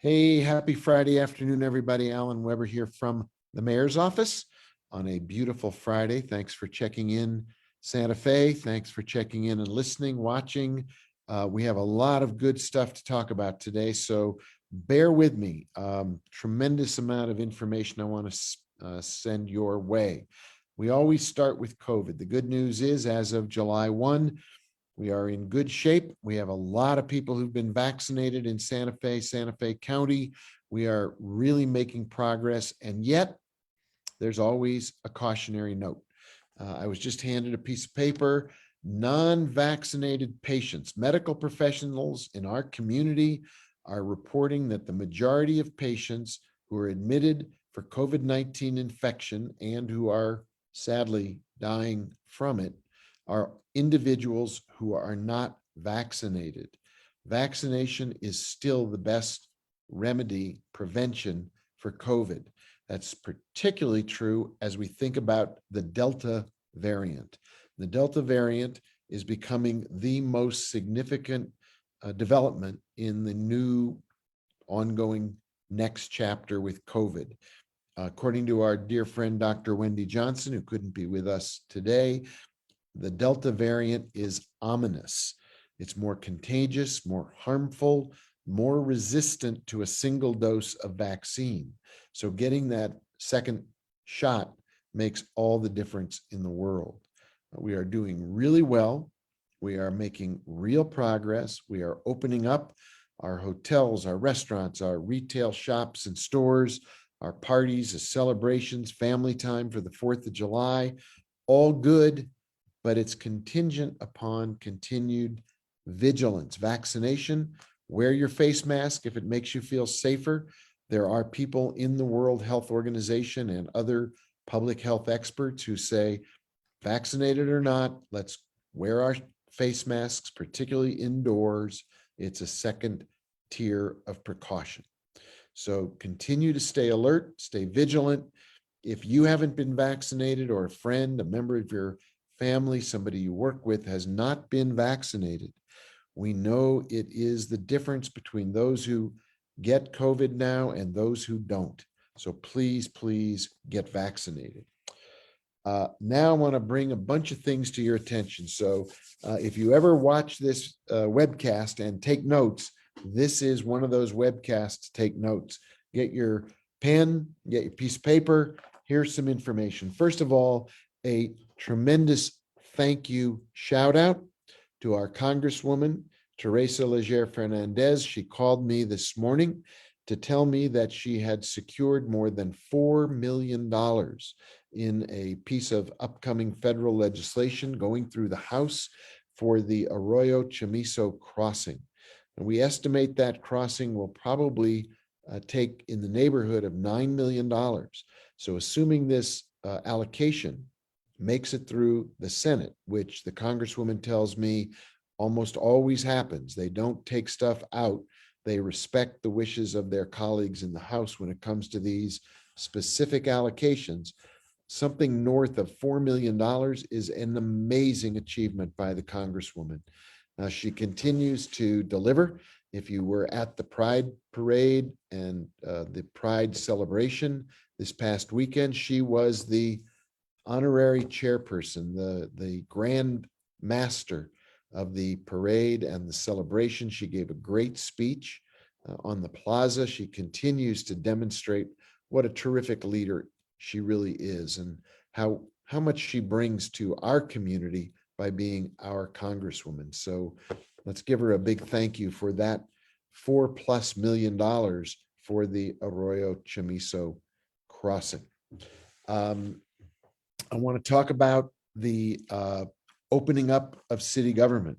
Hey, happy Friday afternoon, everybody. Alan Weber here from the mayor's office on a beautiful Friday. Thanks for checking in, Santa Fe. Thanks for checking in and listening, watching. We have a lot of good stuff to talk about today, so bear with me. Tremendous amount of information I want to send your way. We always start with COVID. The good news is, as of July 1, we are in good shape. We have a lot of people who've been vaccinated in Santa Fe County. We are really making progress, and yet there's always a cautionary note. I was just handed a piece of paper. Non-vaccinated patients, medical professionals in our community are reporting that the majority of patients who are admitted for COVID-19 infection and who are sadly dying from it are individuals who are not vaccinated. Vaccination is still the best remedy, prevention for COVID. That's particularly true as we think about the Delta variant. The Delta variant is becoming the most significant development in the new ongoing next chapter with COVID. According to our dear friend, Dr. Wendy Johnson, who couldn't be with us today, the Delta variant is ominous. It's more contagious, more harmful, more resistant to a single dose of vaccine. So getting that second shot makes all the difference in the world. We are doing really well. We are making real progress. We are opening up our hotels, our restaurants, our retail shops and stores, our parties, the celebrations, family time for the 4th of July, all good, but it's contingent upon continued vigilance. Vaccination, wear your face mask if it makes you feel safer. There are people in the World Health Organization and other public health experts who say, vaccinated or not, let's wear our face masks, particularly indoors. It's a second tier of precaution. So continue to stay alert, stay vigilant. If you haven't been vaccinated, or a friend, a member of your family, somebody you work with has not been vaccinated, we know it is the difference between those who get COVID now and those who don't. So please, please get vaccinated. Now I want to bring a bunch of things to your attention. So if you ever watch this webcast and take notes, this is one of those webcasts to take notes. Get your pen, get your piece of paper. Here's some information. First of all, a tremendous thank you shout out to our Congresswoman, Teresa Leger Fernandez. She called me this morning to tell me that she had secured more than $4 million in a piece of upcoming federal legislation going through the House for the Arroyo Chamizo crossing. And we estimate that crossing will probably take in the neighborhood of $9 million. So assuming this allocation makes it through the Senate, which the Congresswoman tells me almost always happens. They don't take stuff out. They respect the wishes of their colleagues in the House when it comes to these specific allocations. Something north of $4 million is an amazing achievement by the Congresswoman. She continues to deliver. If you were at the Pride Parade and the Pride celebration this past weekend, she was the honorary chairperson, the grand master of the parade and the celebration. She gave a great speech on the plaza. She continues to demonstrate what a terrific leader she really is, and how much she brings to our community by being our Congresswoman. So let's give her a big thank you for that $4+ million for the Arroyo Chamizo crossing. I want to talk about the opening up of city government.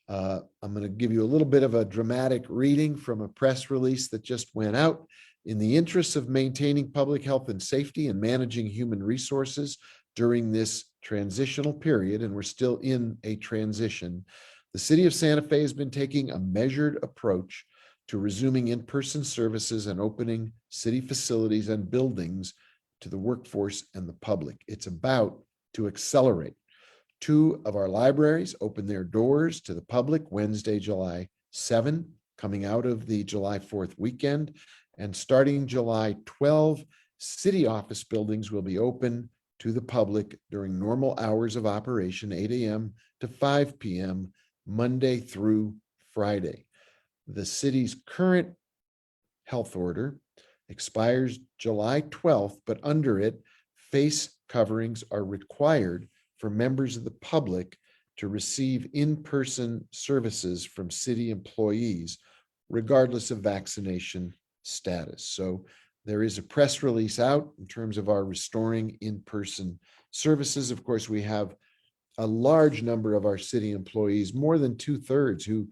I'm going to give you a little bit of a dramatic reading from a press release that just went out. In the interests of maintaining public health and safety and managing human resources during this transitional period, and we're still in a transition, the city of Santa Fe has been taking a measured approach to resuming in-person services and opening city facilities and buildings to the workforce and the public. It's about to accelerate. 2 of our libraries open their doors to the public Wednesday, July 7. coming out of the July 4th weekend. And starting July 12, city office buildings will be open to the public during normal hours of operation, 8 a.m. to 5 p.m., Monday through Friday. The city's current health order expires July 12th, but under it, face coverings are required for members of the public to receive in-person services from city employees, regardless of vaccination status. So there is a press release out in terms of our restoring in-person services. Of course, we have a large number of our city employees, more than 2/3, who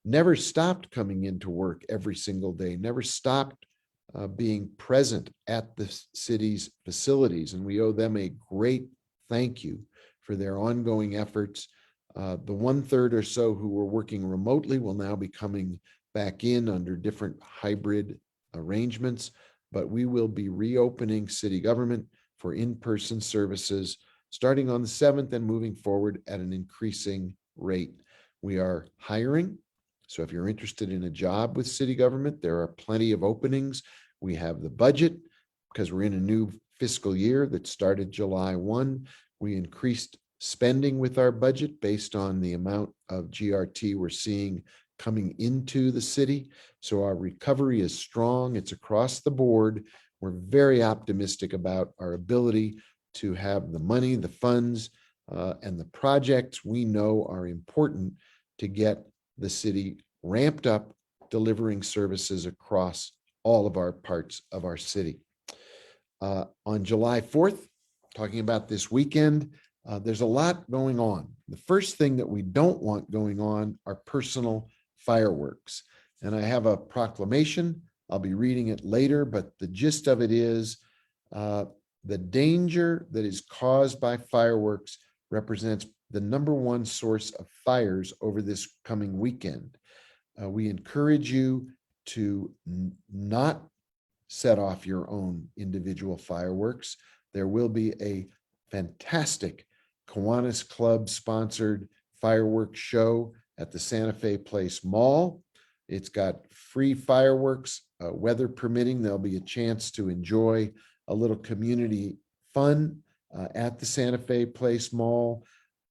never stopped coming into work every single day, never stopped being present at the city's facilities. And we owe them a great thank you for their ongoing efforts. The 1/3 or so who were working remotely will now be coming back in under different hybrid arrangements, but we will be reopening city government for in-person services starting on the 7th and moving forward at an increasing rate. We are hiring. So if you're interested in a job with city government, there are plenty of openings. We have the budget because we're in a new fiscal year that started July 1. We increased spending with our budget based on the amount of GRT we're seeing coming into the city. So our recovery is strong. It's across the board. We're very optimistic about our ability to have the money, the funds, and the projects we know are important to get the city ramped up, delivering services across all of our parts of our city. On July 4th, talking about this weekend, there's a lot going on. The first thing that we don't want going on are personal fireworks. And I have a proclamation. I'll be reading it later, but the gist of it is the danger that is caused by fireworks represents the number one source of fires over this coming weekend. We encourage you to not set off your own individual fireworks. There will be a fantastic Kiwanis Club sponsored fireworks show at the Santa Fe Place Mall. It's got free fireworks, weather permitting. There'll be a chance to enjoy a little community fun at the Santa Fe Place Mall.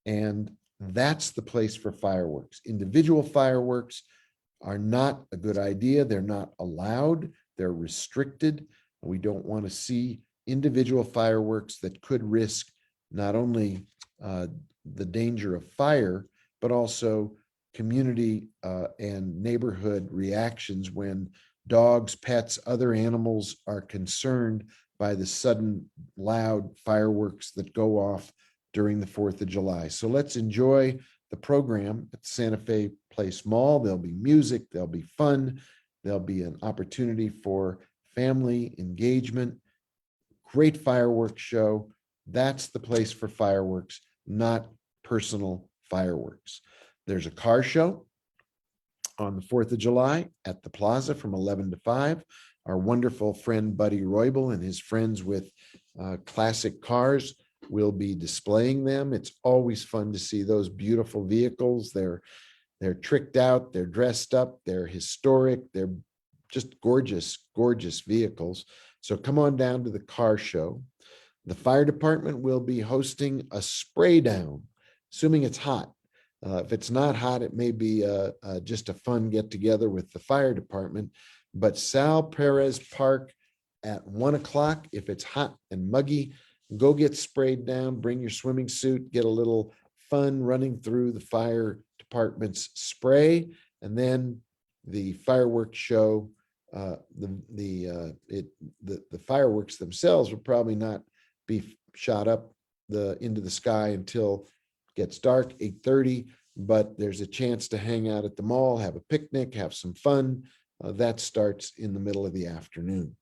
And that's the place for fireworks. Individual fireworks are not a good idea. They're not allowed. They're restricted. We don't want to see individual fireworks that could risk not only the danger of fire, but also community and neighborhood reactions when dogs, pets, other animals are concerned by the sudden loud fireworks that go off during the 4th of July. So let's enjoy the program at the Santa Fe Place Mall. There'll be music, there'll be fun, there'll be an opportunity for family engagement, great fireworks show. That's the place for fireworks, not personal fireworks. There's a car show on the 4th of July at the Plaza from 11 to 5. Our wonderful friend Buddy Roybal and his friends with classic cars will be displaying them. It's always fun to see those beautiful vehicles. They're tricked out, they're dressed up, they're historic, they're just gorgeous, gorgeous vehicles. So come on down to the car show. The fire department will be hosting a spray down, assuming it's hot. If it's not hot, it may be just a fun get together with the fire department. But Sal Perez Park at 1 o'clock, if it's hot and muggy, go get sprayed down, bring your swimming suit, get a little fun running through the fire department's spray, and then the fireworks show. The fireworks themselves will probably not be shot up into the sky until it gets dark, 8:30, but there's a chance to hang out at the mall, have a picnic, have some fun. That starts in the middle of the afternoon.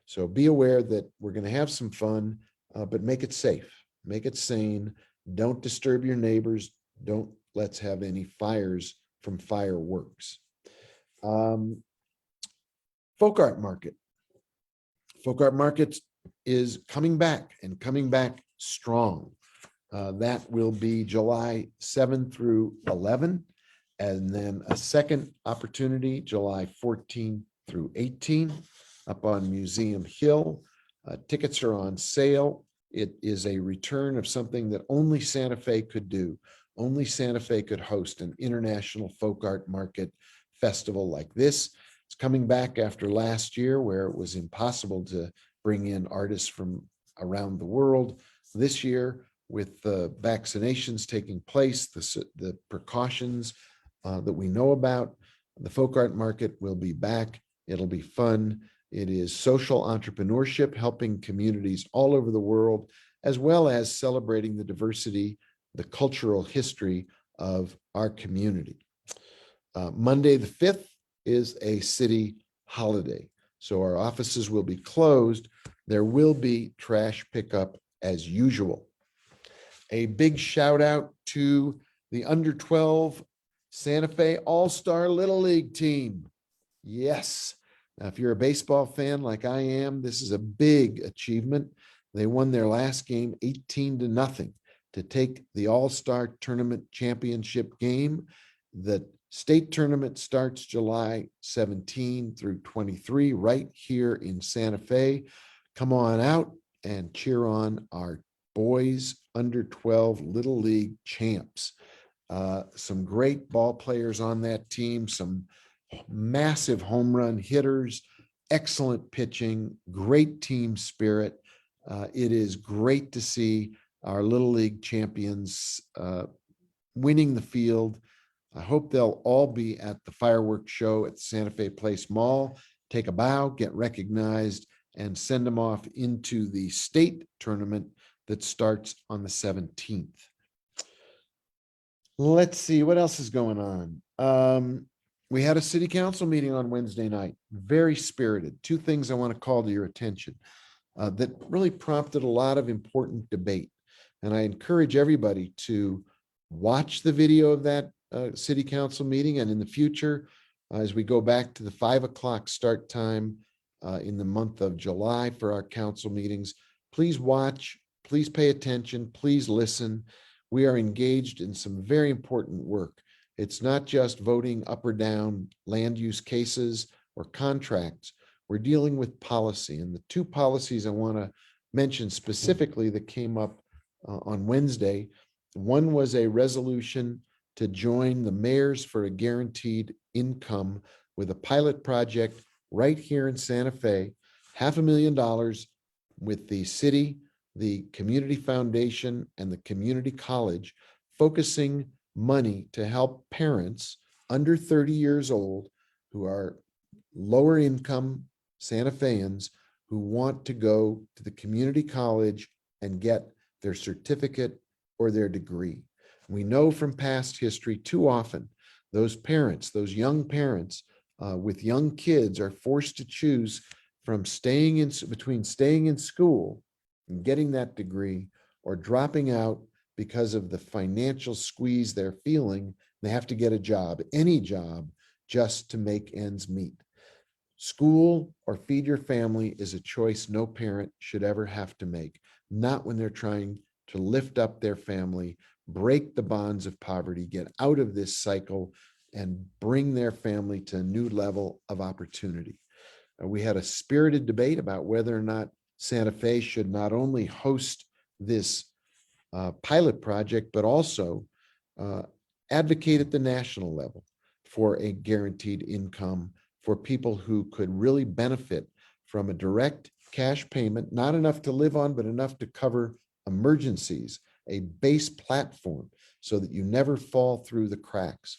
So be aware that we're going to have some fun, but make it safe, make it sane. Don't disturb your neighbors. Let's have any fires from fireworks. Folk Art Market. Folk Art Market is coming back and coming back strong. That will be July 7 through 11. And then a second opportunity, July 14 through 18, up on Museum Hill. Tickets are on sale. It is a return of something that only Santa Fe could do. Only Santa Fe could host an international folk art market festival like this. It's coming back after last year, where it was impossible to bring in artists from around the world. This year, with the vaccinations taking place, the precautions that we know about, the folk art market will be back. It'll be fun. It is social entrepreneurship, helping communities all over the world, as well as celebrating the diversity, the cultural history of our community. Monday the 5th is a city holiday, so our offices will be closed. There will be trash pickup as usual. A big shout out to the under 12 Santa Fe All-Star Little League team. Yes. Now, if you're a baseball fan like I am, this is a big achievement. They won their last game 18-0 to take the All-Star Tournament championship game. The state tournament starts July 17 through 23 right here in Santa Fe. Come on out and cheer on our boys under 12 Little League champs. Some great ball players on that team, some massive home run hitters, excellent pitching, great team spirit. It is great to see our Little League champions winning the field. I hope they'll all be at the fireworks show at Santa Fe Place Mall, take a bow, get recognized, and send them off into the state tournament that starts on the 17th. Let's see what else is going on. We had a city council meeting on Wednesday night, very spirited. Two things I want to call to your attention that really prompted a lot of important debate. And I encourage everybody to watch the video of that city council meeting. And in the future, as we go back to the 5 o'clock start time in the month of July for our council meetings, please watch, please pay attention, please listen. We are engaged in some very important work. It's not just voting up or down land use cases or contracts. We're dealing with policy. And the two policies I want to mention specifically that came up on Wednesday, one was a resolution to join the Mayors for a Guaranteed Income with a pilot project right here in Santa Fe, $500,000 with the city, the community foundation, and the community college, focusing money to help parents under 30 years old who are lower income Santa Feans who want to go to the community college and get their certificate or their degree. We know from past history too often those parents, those young parents with young kids are forced to choose from between staying in school and getting that degree or dropping out because of the financial squeeze they're feeling. They have to get a job, any job, just to make ends meet. School or feed your family is a choice no parent should ever have to make, not when they're trying to lift up their family, break the bonds of poverty, get out of this cycle, and bring their family to a new level of opportunity. We had a spirited debate about whether or not Santa Fe should not only host this pilot project, but also advocate at the national level for a guaranteed income for people who could really benefit from a direct cash payment, not enough to live on, but enough to cover emergencies, a base platform so that you never fall through the cracks.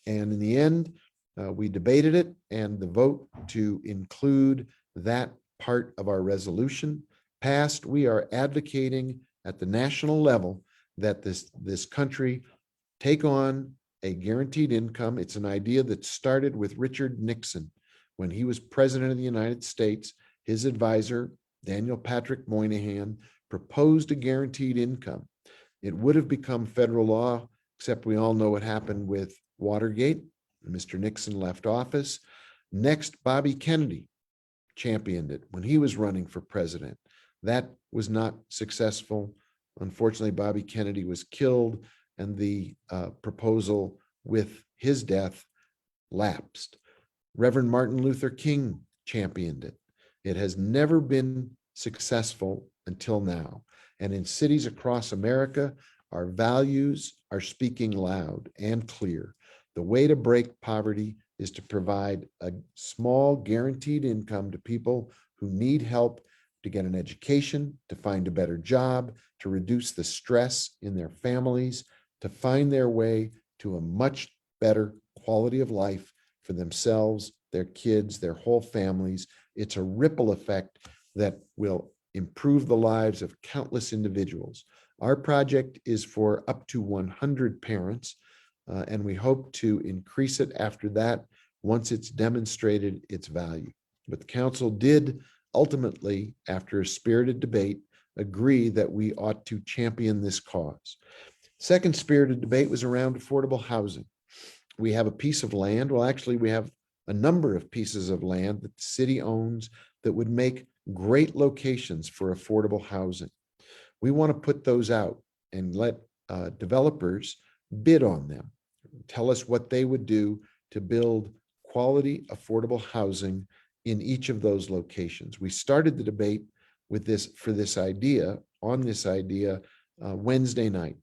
And in the end, we debated it, and the vote to include that part of our resolution passed. We are advocating at the national level that this country take on a guaranteed income. It's an idea that started with Richard Nixon when he was president of the United States. His advisor, Daniel Patrick Moynihan, proposed a guaranteed income. It would have become federal law, except we all know what happened with Watergate. Mr. Nixon left office. Next, Bobby Kennedy championed it when he was running for president. That was not successful. Unfortunately, Bobby Kennedy was killed, and the proposal with his death, lapsed. Reverend Martin Luther King championed it. It has never been successful until now. And in cities across America, our values are speaking loud and clear. The way to break poverty is to provide a small guaranteed income to people who need help to get an education, to find a better job, to reduce the stress in their families, to find their way to a much better quality of life for themselves, their kids, their whole families. It's a ripple effect that will improve the lives of countless individuals. Our project is for up to 100 parents, and we hope to increase it after that once it's demonstrated its value. But the council did ultimately, after a spirited debate, agree that we ought to champion this cause. Second spirited debate was around affordable housing. We have a piece of land. Well, actually, we have a number of pieces of land that the city owns that would make great locations for affordable housing. We want to put those out and let developers bid on them, tell us what they would do to build quality, affordable housing in each of those locations. We started the debate with this idea Wednesday night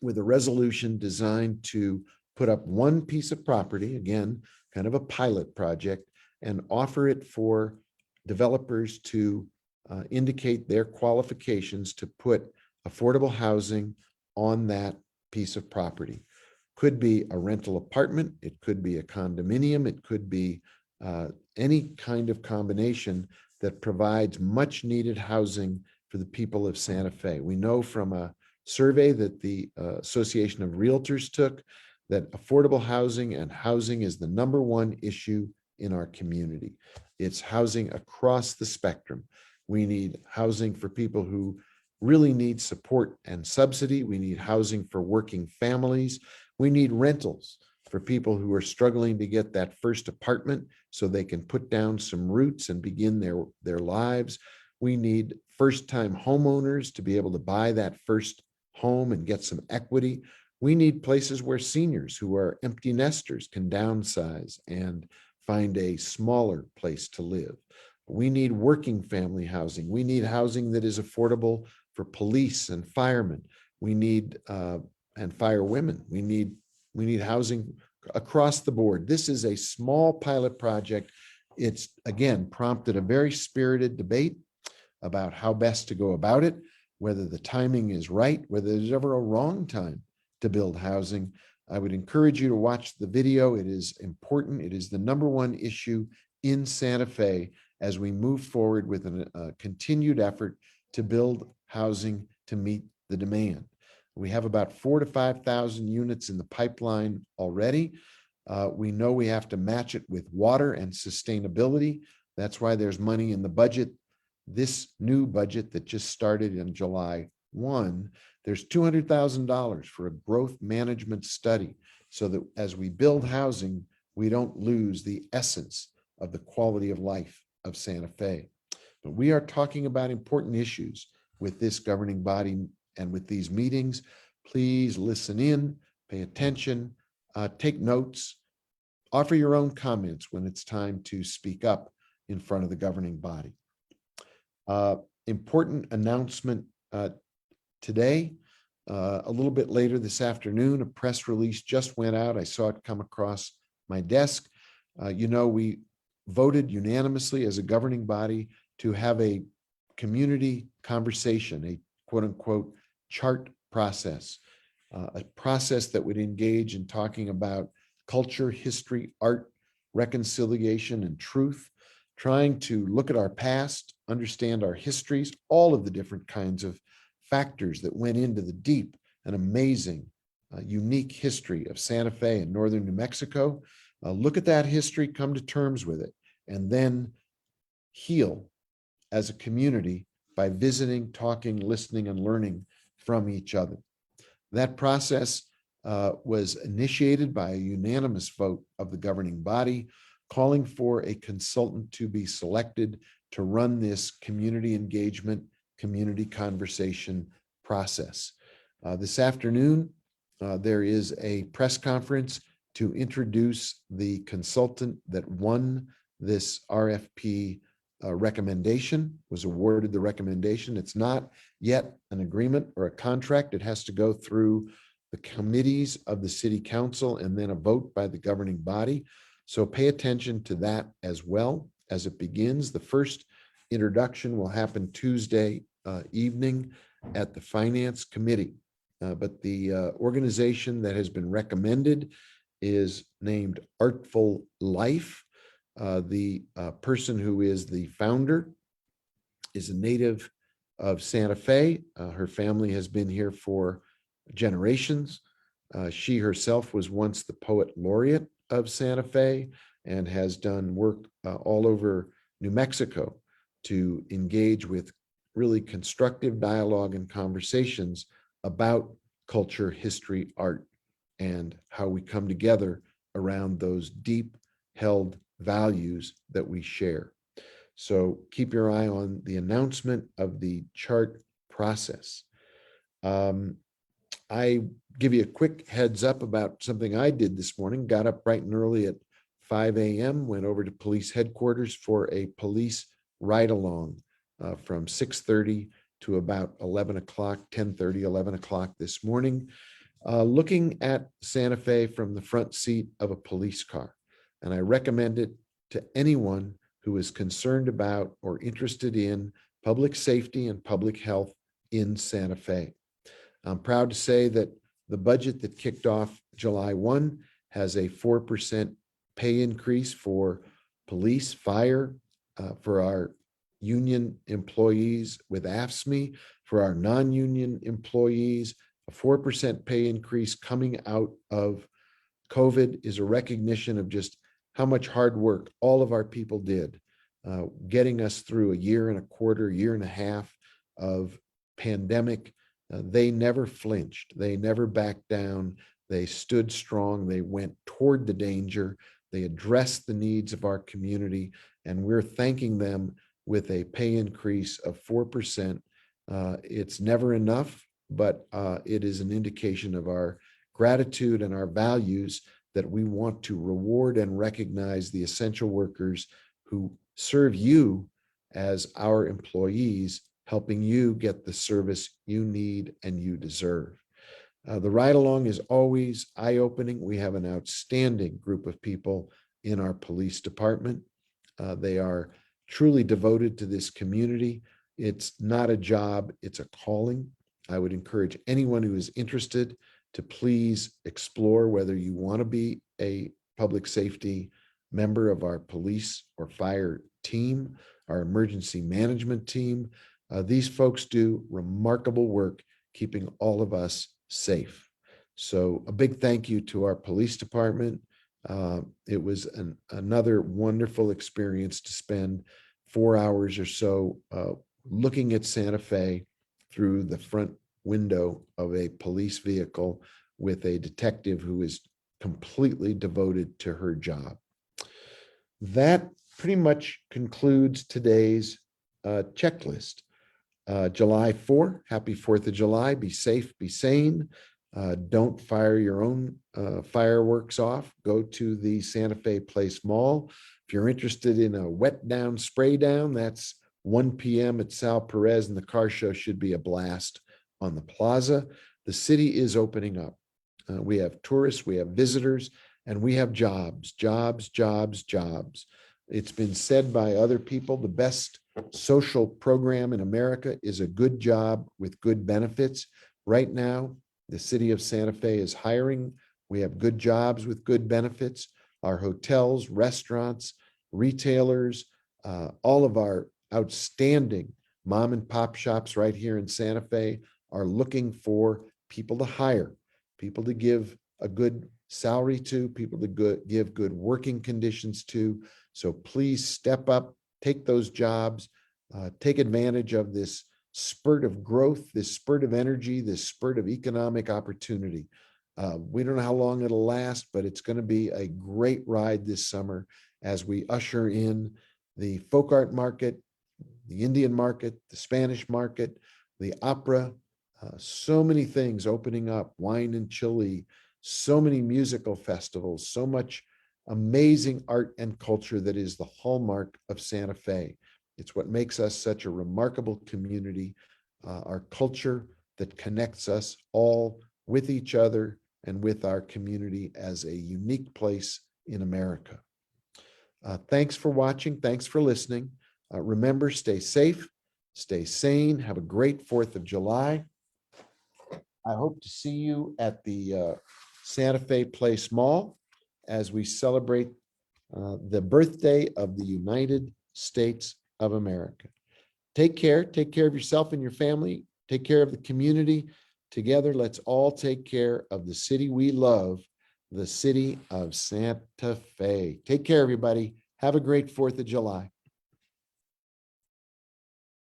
with a resolution designed to put up one piece of property, again, kind of a pilot project, and offer it for developers to indicate their qualifications to put affordable housing on that piece of property. Could be a rental apartment, it could be a condominium, it could be any kind of combination that provides much needed housing for the people of Santa Fe. We know from a survey that the Association of Realtors took that affordable housing and housing is the number one issue in our community. It's housing across the spectrum. We need housing for people who really need support and subsidy. We need housing for working families. We need rentals for people who are struggling to get that first apartment so they can put down some roots and begin their lives. We need first-time homeowners to be able to buy that first home and get some equity. We need places where seniors who are empty nesters can downsize and find a smaller place to live. We need working family housing. We need housing that is affordable for police and firemen. We need and firewomen. We need housing across the board. This is a small pilot project. It's, again, prompted a very spirited debate about how best to go about it, whether the timing is right, whether there's ever a wrong time to build housing. I would encourage you to watch the video. It is important. It is the number one issue in Santa Fe as we move forward with a continued effort to build housing to meet the demand. We have about 4,000 to 5,000 units in the pipeline already. We know we have to match it with water and sustainability. That's why there's money in the budget. This new budget that just started in July 1, there's $200,000 for a growth management study so that as we build housing, we don't lose the essence of the quality of life of Santa Fe. But we are talking about important issues with this governing body and with these meetings. Please listen in, pay attention, take notes, offer your own comments when it's time to speak up in front of the governing body. Important announcement today. A little bit later this afternoon, a press release just went out. I saw it come across my desk. We voted unanimously as a governing body to have a community conversation, a quote unquote chart process, a process that would engage in talking about culture, history, art, reconciliation, and truth, trying to look at our past, understand our histories, all of the different kinds of factors that went into the deep and amazing, unique history of Santa Fe and northern New Mexico. Look at that history, come to terms with it, and then heal as a community by visiting, talking, listening, and learning from each other. That process was initiated by a unanimous vote of the governing body, calling for a consultant to be selected to run this community engagement, community conversation process. This afternoon, there is a press conference to introduce the consultant that won this RFP recommendation, was awarded the recommendation. It's not yet an agreement or a contract. It has to go through the committees of the city council and then a vote by the governing body. So pay attention to that as well as it begins. The first introduction will happen Tuesday evening at the Finance Committee. But the organization that has been recommended is named Artful Life. The person who is the founder is a native of Santa Fe. Her family has been here for generations. She herself was once the poet laureate of Santa Fe and has done work all over New Mexico to engage with really constructive dialogue and conversations about culture, history, art, and how we come together around those deep held values that we share. So keep your eye on the announcement of the chart process. I give you a quick heads up about something I did this morning. Got up bright and early at 5 a.m., went over to police headquarters for a police ride-along from 6:30 to about 11 o'clock, 10:30, 11 o'clock this morning, looking at Santa Fe from the front seat of a police car. And I recommend it to anyone who is concerned about or interested in public safety and public health in Santa Fe. I'm proud to say that the budget that kicked off July 1 has a 4% pay increase for police, fire, for our union employees with AFSCME, for our non-union employees. A 4% pay increase coming out of COVID is a recognition of just how much hard work all of our people did, getting us through a year and a quarter, year and a half of pandemic. They never flinched. They never backed down. They stood strong. They went toward the danger. They addressed the needs of our community, and we're thanking them with a pay increase of 4%. It's never enough, but it is an indication of our gratitude and our values that we want to reward and recognize the essential workers who serve you as our employees, helping you get the service you need and you deserve. The ride-along is always eye-opening. We have an outstanding group of people in our police department. They are truly devoted to this community. It's not a job, it's a calling. I would encourage anyone who is interested to please explore whether you want to be a public safety member of our police or fire team, our emergency management team. These folks do remarkable work keeping all of us safe. So a big thank you to our police department. It was another wonderful experience to spend 4 hours or so looking at Santa Fe through the front window of a police vehicle with a detective who is completely devoted to her job. That pretty much concludes today's checklist. July 4, happy 4th of July. Be safe, be sane. Don't fire your own fireworks off. Go to the Santa Fe Place Mall. If you're interested in a wet down, spray down, that's 1 p.m. at Sal Perez, and the car show should be a blast on the plaza. The city is opening up. We have tourists, we have visitors, and we have jobs, jobs, jobs, jobs. It's been said by other people, the best social program in America is a good job with good benefits. Right now, the city of Santa Fe is hiring. We have good jobs with good benefits. Our hotels, restaurants, retailers, all of our outstanding mom and pop shops right here in Santa Fe are looking for people to hire, people to give a good salary to, people to give good working conditions to. So please step up, take those jobs, take advantage of this spurt of growth, this spurt of energy, this spurt of economic opportunity. We don't know how long it'll last, but it's going to be a great ride this summer as we usher in the folk art market, the Indian market, the Spanish market, the opera, so many things opening up, wine and chili, so many musical festivals, so much amazing art and culture that is the hallmark of Santa Fe. It's what makes us such a remarkable community, our culture that connects us all with each other and with our community as a unique place in America. Thanks for watching. Thanks for listening. Remember, stay safe, stay sane. Have a great 4th of July. I hope to see you at the Santa Fe Place Mall as we celebrate the birthday of the United States of America. Take care. Take care of yourself and your family. Take care of the community. Together, let's all take care of the city we love, the city of Santa Fe. Take care, everybody. Have a great 4th of July.